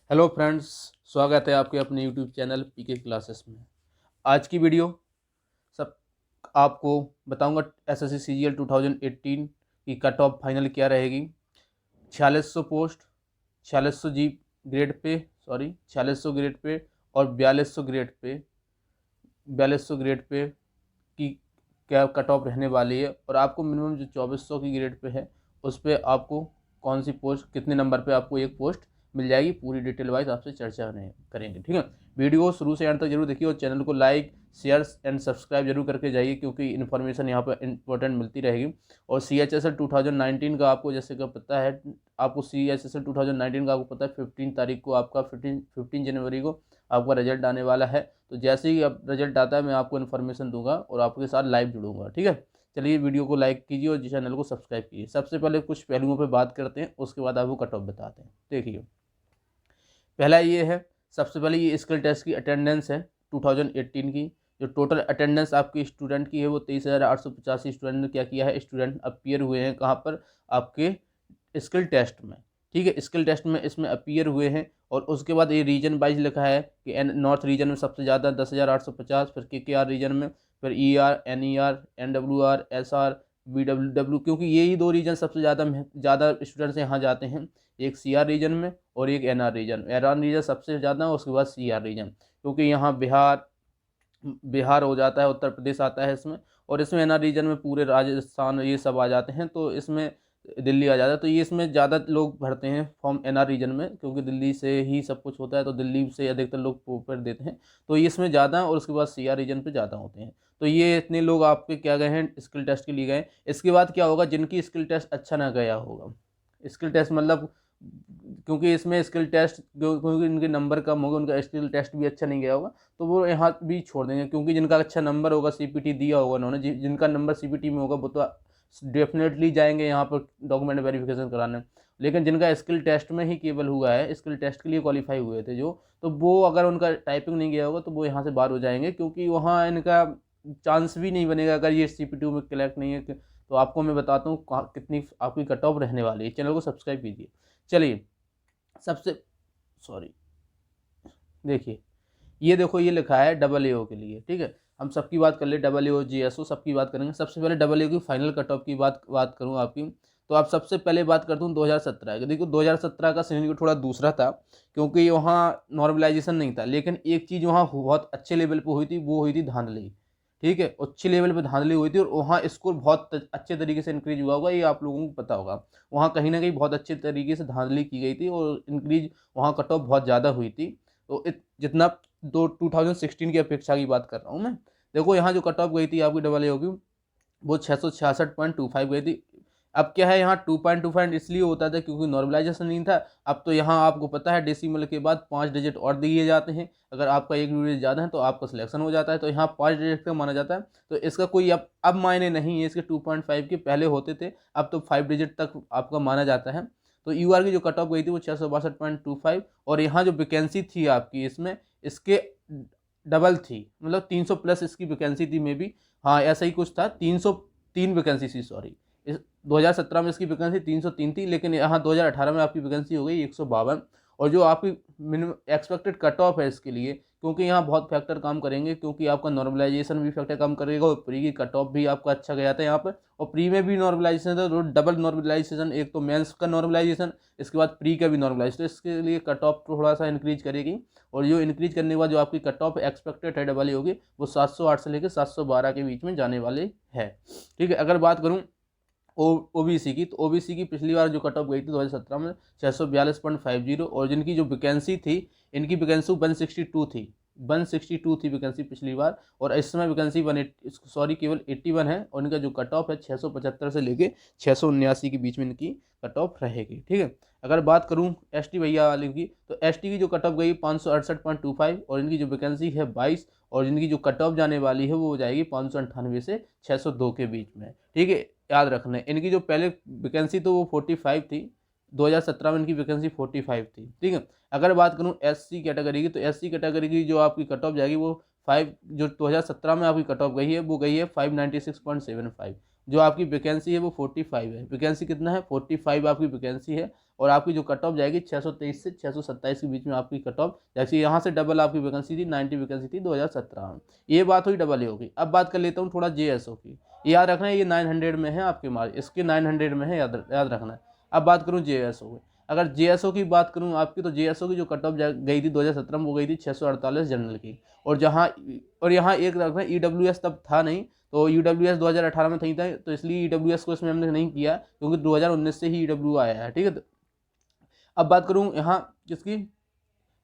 Hello friends, स्वागत है आपके अपने यूट्यूब चैनल पीके क्लासेस में। आज की वीडियो सब आपको बताऊंगा एसएससी सीजीएल 2018 की कट ऑफ फाइनल क्या रहेगी। 4600 पोस्ट, 4600 जी ग्रेड पे, 4600 ग्रेड पे और 4200 ग्रेड पे की क्या कट ऑफ रहने वाली है। और आपको मिनिमम जो 2400 की ग्रेड पे है उस पर आपको कौन सी पोस्ट कितने नंबर पे आपको एक पोस्ट मिल जाएगी, पूरी डिटेल वाइज आपसे चर्चा करेंगे। ठीक है, वीडियो शुरू से एंड तक जरूर देखिए और चैनल को लाइक शेयर एंड सब्सक्राइब जरूर करके जाइए, क्योंकि इन्फॉर्मेशन यहाँ पर इंपॉर्टेंट मिलती रहेगी। और CHSL 2019 का आपको जैसे कि पता है, आपको CHSL 2019 का आपको पता है 15 तारीख को आपका 15 जनवरी को आपका रिजल्ट आने वाला है। तो जैसे ही अब रिजल्ट आता है मैं आपको इन्फॉर्मेशन दूंगा और आपके साथ लाइव जुड़ूंगा। ठीक है, चलिए वीडियो को लाइक कीजिए और चैनल को सब्सक्राइब कीजिए। सबसे पहले कुछ पहलुओं पे बात करते हैं, उसके बाद आपको कट ऑफ बताते हैं। देखिए, पहला ये है, सबसे पहले ये स्किल टेस्ट की अटेंडेंस है 2018 की। जो टोटल अटेंडेंस आपकी स्टूडेंट की है वो 23,885 स्टूडेंट ने क्या किया है, स्टूडेंट अपीयर हुए हैं कहाँ पर, आपके स्किल टेस्ट में। ठीक है, स्किल टेस्ट में इसमें अपीयर हुए हैं। और उसके बाद ये रीजन वाइज लिखा है कि नॉर्थ रीजन में सबसे ज़्यादा 10,850, फिर KKR रीजन में, फिर ER NER NWR SR BWW, क्योंकि यही दो रीजन सबसे ज़्यादा स्टूडेंट्स यहाँ जाते हैं। एक CR रीजन में और एक NR रीजन सबसे ज़्यादा, उसके बाद CR रीजन, क्योंकि यहाँ बिहार हो जाता है, उत्तर प्रदेश आता है इसमें। और इसमें NR रीजन में पूरे राजस्थान ये सब आ जाते हैं, तो इसमें दिल्ली आ जाता है। तो ये इसमें ज़्यादा लोग भरते हैं फॉर्म NR रीजन में, क्योंकि दिल्ली से ही सब कुछ होता है, तो दिल्ली से अधिकतर लोग पेपर देते हैं। तो ये इसमें ज़्यादा, और उसके बाद CR रीजन पे ज़्यादा होते हैं। तो ये इतने लोग आपके क्या गए हैं, स्किल टेस्ट के लिए गए। इसके बाद क्या होगा, जिनकी स्किल टेस्ट अच्छा ना गया होगा, स्किल टेस्ट मतलब, क्योंकि इसमें स्किल टेस्ट क्योंकि इनके नंबर कम होगा, उनका स्किल टेस्ट भी अच्छा नहीं गया होगा, तो वो यहाँ भी छोड़ देंगे। क्योंकि जिनका अच्छा नंबर होगा, CPT दिया होगा उन्होंने, जिनका नंबर CPT में होगा, वो तो डेफिनेटली जाएंगे यहाँ पर डॉक्यूमेंट वेरिफिकेशन कराने। लेकिन जिनका स्किल टेस्ट में ही केवल हुआ है, स्किल टेस्ट के लिए क्वालिफाई हुए थे जो, तो वो अगर उनका टाइपिंग नहीं गया होगा तो वो यहाँ से बाहर हो जाएंगे, क्योंकि वहाँ इनका चांस भी नहीं बनेगा अगर ये CPT में कलेक्ट नहीं है। तो आपको मैं बताता हूँ कितनी आपकी कट ऑफ रहने वाली है। चैनल को सब्सक्राइब कीजिए। चलिए, सबसे सॉरी देखिए, ये देखो, ये लिखा है AAO के लिए। ठीक है, हम सबकी बात कर ले, AAO GSO सबकी बात करेंगे। सबसे पहले AAO की फाइनल कट ऑफ की बात करूँ आपकी, तो आप सबसे पहले बात करता हूँ 2017 की। देखो, 2017 का सिनेरियो थोड़ा दूसरा था, क्योंकि वहाँ नॉर्मलाइजेशन नहीं था। लेकिन एक चीज़ वहाँ बहुत अच्छे लेवल पर हुई थी, वो हुई थी धांधली। ठीक है, अच्छी लेवल पे धांधली हुई थी, और वहाँ स्कोर बहुत अच्छे तरीके से इंक्रीज हुआ होगा, ये आप लोगों को पता होगा। वहाँ कहीं ना कहीं बहुत अच्छे तरीके से धांधली की गई थी, और इंक्रीज वहाँ कट ऑफ बहुत ज़्यादा हुई थी। तो जितना 2016 की अपेक्षा की बात कर रहा हूँ मैं। देखो, यहाँ जो कट ऑफ गई थी आपकी AAO की, वो 666.25 गई थी। अब क्या है, यहाँ 2.25 इसलिए होता था क्योंकि नॉर्मलाइजेशन नहीं था। अब तो यहाँ आपको पता है डेसिमल के बाद 5 डिजिट और दिए जाते हैं। अगर आपका एक डिजिट ज़्यादा है तो आपका सिलेक्शन हो जाता है, तो यहाँ 5 डिजिट का माना जाता है। तो इसका कोई अब मायने नहीं है इसके 2.5 के, पहले होते थे, अब तो 5 डिजिट तक आपका माना जाता है। तो UR की जो कट ऑफ गई थी वो 662.25, और यहाँ जो वैकेंसी थी आपकी इसमें, इसके डबल थी, मतलब 300 प्लस इसकी वैकेंसी थी मे बी। हाँ, ऐसा ही कुछ था, 303 वैकेंसी थी, सॉरी। इस 2017 में इसकी वैकेंसी 303 थी, लेकिन यहाँ 2018 में आपकी वैकेंसी हो गई 152। और जो आपकी मिनिमम एक्सपेक्टेड कट ऑफ है इसके लिए, क्योंकि यहाँ बहुत फैक्टर काम करेंगे, क्योंकि आपका नॉर्मलाइजेशन भी फैक्टर काम करेगा, और प्री की कट ऑफ भी आपका अच्छा गया था यहाँ पर। और प्री में भी नॉर्मलाइजेशन था, तो डबल नॉर्मलाइजेशन, एक तो मेंस का नॉर्मलाइजेशन, इसके बाद प्री का भी नॉर्मलाइजेशन, तो इसके लिए कट ऑफ थोड़ा सा इंक्रीज करेगी। और जो इंक्रीज करने के बाद जो आपकी कट ऑफ एक्सपेक्टेड है डबल होगी, वो 708 से लेकर 712 के बीच में जाने वाले है। ठीक है, अगर बात करूँ OBC की, तो OBC की पिछली बार जो कट ऑफ गई थी 2017 में 642.50, और जिनकी जो वैकेंसी थी, इनकी वैकेंसी 162 थी, 162 थी वैकेंसी पिछली बार। और इस समय वैकेंसी केवल 81 है, और इनका जो कट ऑफ है 675 से लेके 679 के बीच में इनकी कट ऑफ रहेगी। ठीक है, अगर बात करूं ST भैया वाले की, तो ST की जो कट ऑफ गई 568.25, और इनकी जो वैकेंसी है 22, और जिनकी जो कट ऑफ जाने वाली है वो हो जाएगी 598 से 602 के बीच में। ठीक है, याद रखना है, इनकी जो पहले वैकेंसी तो वो 45 थी, 2017 में इनकी वैकेंसी 45 थी। ठीक है, अगर बात करूं SC कैटेगरी की, तो SC कैटेगरी की जो आपकी कट ऑफ जाएगी वो 5, जो 2017 में आपकी कट ऑफ गई है वो गई है 596.75। जो आपकी वैकेंसी है वो 45 है। वैकेंसी कितना है, 45 आपकी वैकेंसी है, और आपकी जो कट ऑफ जाएगी 623 से 627 के बीच में आपकी कट ऑफ, जैसे यहाँ से डबल आपकी वैकेंसी थी, 90 वैकेंसी थी 2017 में। ये बात हुई डबल ए होगी। अब बात कर लेता हूँ थोड़ा JSO की। याद रखना है ये 900 में है आपके मार्क्स, इसके 900 में है, याद रखना है। अब बात करूँ JSO की। अगर JSO की बात करूँ आपकी, तो JSO की जो कट ऑफ गई थी 2017 में वो गई थी 648 जनरल की। और यहाँ एक रखना EWS तब था नहीं, तो EWS 2018 में था, तो इसलिए EWS को इसमें हमने नहीं किया क्योंकि 2019 से ही EW आया है, ठीक है। अब बात करूँ यहाँ किसकी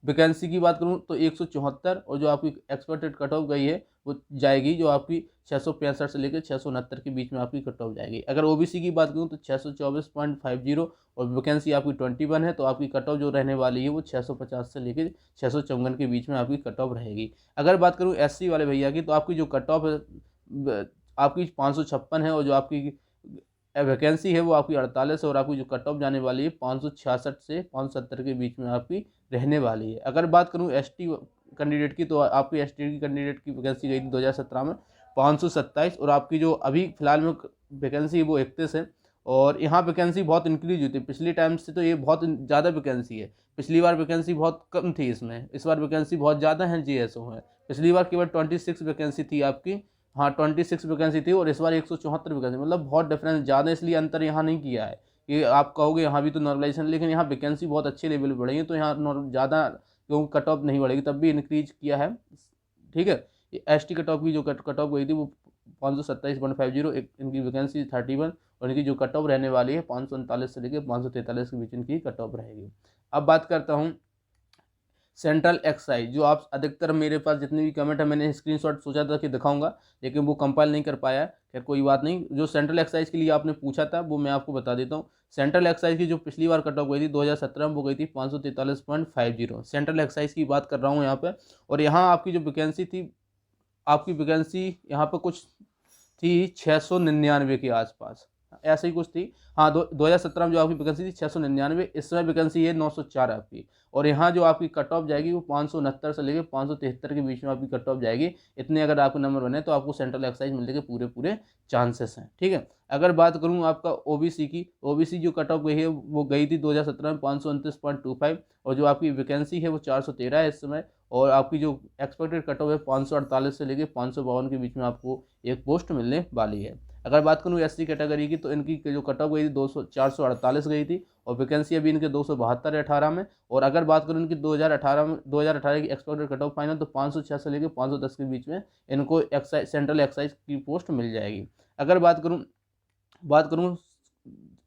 वैकेंसी की बात करूँ तो 174, और जो आपकी एक्सपेक्टेड कट ऑफ गई है वो जाएगी जो आपकी 665 से लेकर 669 के बीच में आपकी कट ऑफ जाएगी। अगर OBC की बात करूँ तो 624.50, और वैकेंसी आपकी 21 है, तो आपकी कट ऑफ जो रहने वाली है वो 650 से लेकर 654 के बीच में आपकी कट ऑफ रहेगी। अगर बात करूँ SC वाले भैया की, तो आपकी जो कट ऑफ है आपकी 556 है, और जो आपकी वैकेंसी है वो आपकी 48 है, और आपकी जो कट ऑफ जाने वाली है 566 से 570 के बीच में आपकी रहने वाली है। अगर बात करूं ST कैंडिडेट की, तो आपकी ST की कैंडिडेट की वैकेंसी गई थी 2017 में 527, और आपकी जो अभी फिलहाल में वैकेंसी है वो 31 है। और यहाँ वैकेंसी बहुत इंक्रीज हुई थी पिछली टाइम से, तो ये बहुत ज़्यादा वैकेंसी है। पिछली बार वैकेंसी बहुत कम थी इसमें, इस बार वैकेंसी बहुत ज़्यादा है JSO है। पिछली बार केवल 26 वैकेंसी थी आपकी, हाँ 26 वैकेंसी थी, और इस बार 174 वैकेंसी, मतलब बहुत डिफरेंस ज़्यादा, इसलिए अंतर यहाँ नहीं किया है। कि आप कहोगे यहाँ भी तो नॉर्मलाइजेशन, लेकिन यहाँ वैकेंसी बहुत अच्छे लेवल पर बढ़ी है, तो यहाँ ज़्यादा क्योंकि कट ऑफ नहीं बढ़ेगी, तब भी इंक्रीज किया है, ठीक है। ST कट ऑफ की जो कट ऑफ गई थी वो 527.50, इनकी वैकेंसी 31, और इनकी जो कट ऑफ रहने वाली है 539 से लेकर 543 के बीच इनकी कट ऑफ रहेगी। अब बात करता हूँ सेंट्रल एक्साइज, जो आप अधिकतर मेरे पास जितने भी कमेंट है, मैंने स्क्रीनशॉट सोचा था कि दिखाऊंगा, लेकिन वो कंपाइल नहीं कर पाया। खैर कोई बात नहीं, जो सेंट्रल एक्साइज के लिए आपने पूछा था वो मैं आपको बता देता हूँ। सेंट्रल एक्साइज की जो पिछली बार कट ऑफ गई थी 2017 में, वो गई थी 543.50। सेंट्रल एक्साइज की बात कर रहा हूँ यहाँ पे। और यहाँ आपकी जो वैकेंसी थी, आपकी वैकेंसी यहाँ पर कुछ थी 699 के आसपास, ऐसे ही कुछ थी। हाँ 2017 में जो आपकी वैकेंसी थी 699, इस समय वैकेंसी है 904 आपकी। और यहाँ जो आपकी कट ऑफ जाएगी वो 569 से लेकर 573 के बीच में आपकी कट ऑफ जाएगी। इतने अगर आपके नंबर बने तो आपको सेंट्रल एक्साइज मिलने के पूरे चांसेस हैं, ठीक है। अगर बात करूँ आपका OBC की, OBC जो कट ऑफ गई है वो गई थी 2017 में 529.25, और जो आपकी वैकेंसी है वो 413 है इस समय। और आपकी जो एक्सपेक्टेड कट ऑफ है 548 से लेकर 552 के बीच में आपको एक पोस्ट मिलने वाली है। अगर बात करूँ SC कैटेगरी की, तो इनकी जो कट ऑफ गई थी 448 गई थी, और वैकेंसी अभी इनके 272 है 18 में। और अगर बात करूँ इनकी 2018 की एक्सपेक्टेड कट ऑफ फाइनल, तो 506 से लेकर 510 के बीच में इनको सेंट्रल एक्साइज की पोस्ट मिल जाएगी। अगर बात करूँ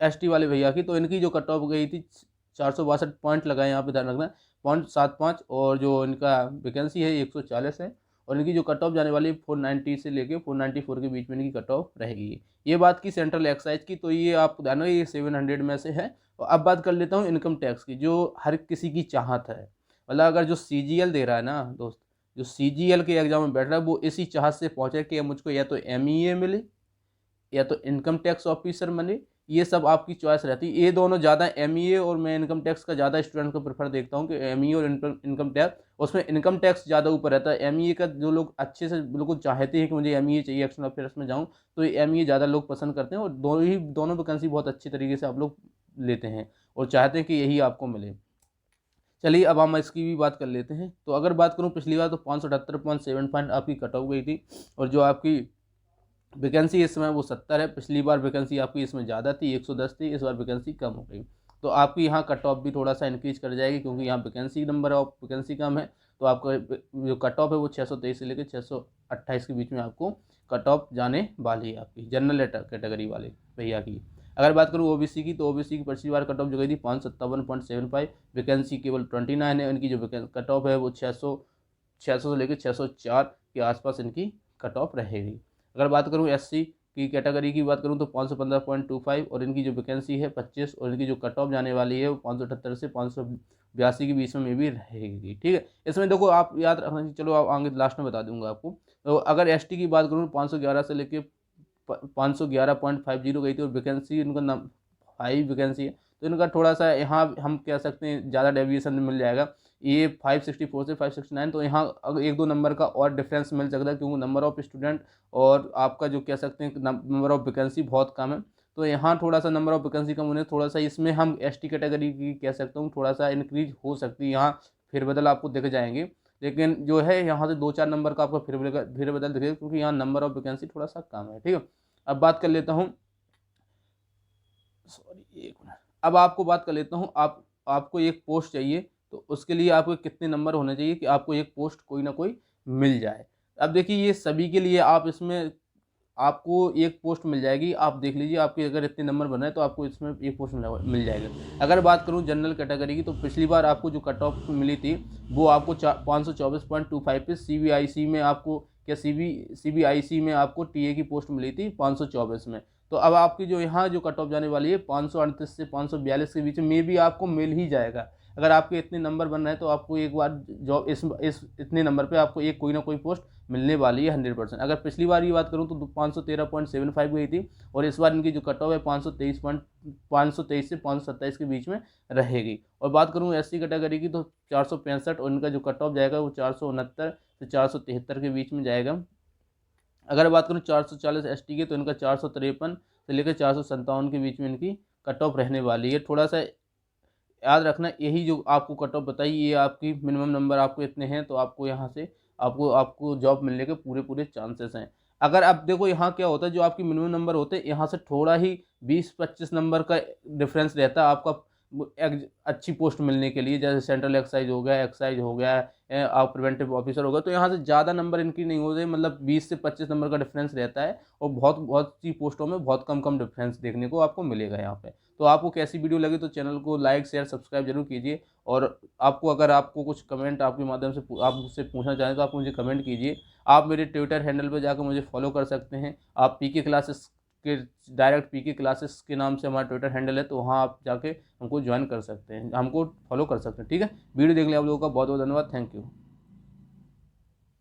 ST वाले भैया की, तो इनकी जो कट ऑफ गई थी 462 पॉइंट लगाए, यहाँ पे ध्यान रखना 0.75, और जो इनका वैकेंसी है 140 है, और इनकी जो कट ऑफ जाने वाली 490 से लेके 494 के बीच में इनकी कट ऑफ रहेगी। ये बात की सेंट्रल एक्साइज की, तो ये आपको ध्यान रखिए ये 700 में से है। और अब बात कर लेता हूँ इनकम टैक्स की, जो हर किसी की चाहत है। मतलब अगर जो CGL दे रहा है ना दोस्त, जो CGL के एग्जाम में बैठ रहा है, वो इसी चाहत से पहुँचे कि मुझको या तो MEA मिले या तो इनकम टैक्स ऑफिसर बने। ये सब आपकी चॉइस रहती है। ये दोनों ज़्यादा MEA, और मैं इनकम टैक्स का ज़्यादा स्टूडेंट को प्रेफर देखता हूँ कि MEA और इनकम टैक्स, उसमें इनकम टैक्स ज़्यादा ऊपर रहता है। MEA का जो लोग अच्छे से बिल्कुल चाहते हैं कि मुझे MEA चाहिए, एक्सटर्नल अफेयर्स में जाऊँ, तो ये MEA ज़्यादा लोग पसंद करते हैं, और दोनों वैकेंसी बहुत अच्छी तरीके से आप लोग लेते हैं और चाहते हैं कि यही आपको मिले। चलिए अब हम इसकी भी बात कर लेते हैं। तो अगर बात करूँ पिछली बार, तो 578.75 आपकी कट ऑफ गई थी, और जो आपकी वैकेंसी इस समय वो 70 है। पिछली बार वैकेंसी आपकी इसमें ज़्यादा थी, 110 थी, इस बार वैकेंसी कम हो गई। तो आपकी यहाँ कट ऑफ भी थोड़ा सा इंक्रीज कर जाएगी, क्योंकि यहाँ वैकेंसी नंबर ऑफ वैकेंसी कम है, तो आपका जो कट ऑफ है वो 623 से लेकर 628 के बीच में आपको कट ऑफ जाने वाली है आपकी जनरल कैटेगरी वाले भैया की। अगर बात करूँ OBC की, तो OBC की पिछली बार कट ऑफ जो गई थी 557.75, वैकेंसी केवल 29 है। इनकी जो कट ऑफ है वो 600 से लेकर 604 के आसपास इनकी कट ऑफ रहेगी। अगर बात करूँ SC की कैटेगरी की बात करूँ, तो 515.25, और इनकी जो वैकेंसी है 25, और इनकी जो कट ऑफ जाने वाली है वो 578 से 582 के बीच में भी रहेगी, ठीक है। इसमें देखो आप याद रखना, चलो आप आगे लास्ट में बता दूंगा आपको। तो अगर ST की बात करूँ 511 से लेके 511.50 गई थी, और वैकेंसी इनका 5 वैकेंसी है, तो इनका थोड़ा सा यहाँ हम कह सकते हैं ज़्यादा डेविएशन मिल जाएगा। ये 564 से 569, तो यहाँ अगर 1-2 नंबर का और डिफरेंस मिल सकता है, क्योंकि नंबर ऑफ स्टूडेंट और आपका जो कह सकते हैं नंबर ऑफ वैकेंसी बहुत कम है। तो यहाँ थोड़ा सा नंबर ऑफ वैकेंसी कम होने थोड़ा सा इसमें हम एसटी कैटेगरी की कह सकता हूँ थोड़ा सा इंक्रीज हो सकती है, यहाँ फेरबदल आपको दिख जाएंगे। लेकिन जो है यहाँ से 2-4 नंबर का आपका फेरबदल दिखेगा, क्योंकि यहाँ नंबर ऑफ वैकेंसी थोड़ा सा कम है। ठीक है, अब बात कर लेता हूँ, सॉरी एक मिनट, अब आपको बात कर लेता हूँ, आपको एक पोस्ट चाहिए तो उसके लिए आपको कितने नंबर होने चाहिए कि आपको एक पोस्ट कोई ना कोई मिल जाए। अब देखिए ये सभी के लिए आप इसमें आपको एक पोस्ट मिल जाएगी, आप देख लीजिए आपके अगर इतने नंबर बन रहे हैं तो आपको इसमें एक पोस्ट मिल जाएगा। अगर बात करूं जनरल कैटेगरी की, तो पिछली बार आपको जो कट ऑफ मिली थी वो आपको 524.25 पे सीबीआईसी में आपको क्या सीबीआईसी में आपको टीए की पोस्ट मिली थी 524 में। तो अब आपकी जो यहाँ जो कट ऑफ जाने वाली है 538 से 542 के बीच में भी आपको मिल ही जाएगा। अगर आपके इतने नंबर बन रहे हैं तो आपको एक बार जॉब इस इतने नंबर पे आपको एक कोई ना कोई पोस्ट मिलने वाली है 100%। अगर पिछली बार की बात करूँ तो 513.75 गई थी, और इस बार इनकी जो कट ऑफ है 523 से 527 के बीच में रहेगी। और बात करूँ एससी कैटेगरी की तो 465, और इनका जो कट ऑफ जाएगा वो 469 से 473 के बीच में जाएगा। अगर बात करूँ 440 एसटी की तो इनका 453 से लेकर 457 के बीच में इनकी कट ऑफ रहने वाली है। थोड़ा सा याद रखना, यही जो आपको कट ऑफ बताई ये आपकी मिनिमम नंबर आपको इतने हैं तो आपको यहाँ से आपको जॉब मिलने के पूरे पूरे चांसेस हैं। अगर अब देखो यहाँ क्या होता है, जो आपकी मिनिमम नंबर होते हैं यहाँ से थोड़ा ही 20-25 नंबर का डिफरेंस रहता है आपका एक अच्छी पोस्ट मिलने के लिए, जैसे सेंट्रल एक्साइज हो गया आप प्रिवेंटिव ऑफिसर हो गया, तो यहाँ से ज़्यादा नंबर इनकी नहीं होते, मतलब 20 से 25 नंबर का डिफरेंस रहता है, और बहुत बहुत सी पोस्टों में बहुत कम कम डिफरेंस देखने को आपको मिलेगा यहाँ पे। तो आपको कैसी वीडियो लगी तो चैनल को लाइक शेयर सब्सक्राइब जरूर कीजिए, और अगर आपको कुछ कमेंट आपके माध्यम से आप मुझसे पूछना चाहें तो आप मुझे कमेंट कीजिए। आप मेरे ट्विटर हैंडल पर जाकर मुझे फॉलो कर सकते हैं, आप पीके क्लासेस के डायरेक्ट पीके क्लासेस के नाम से हमारा ट्विटर हैंडल है, तो वहाँ आप जाके हमको ज्वाइन कर सकते हैं, हमको फॉलो कर सकते हैं। ठीक है, वीडियो देखने आप लोगों का बहुत बहुत धन्यवाद, थैंक यू।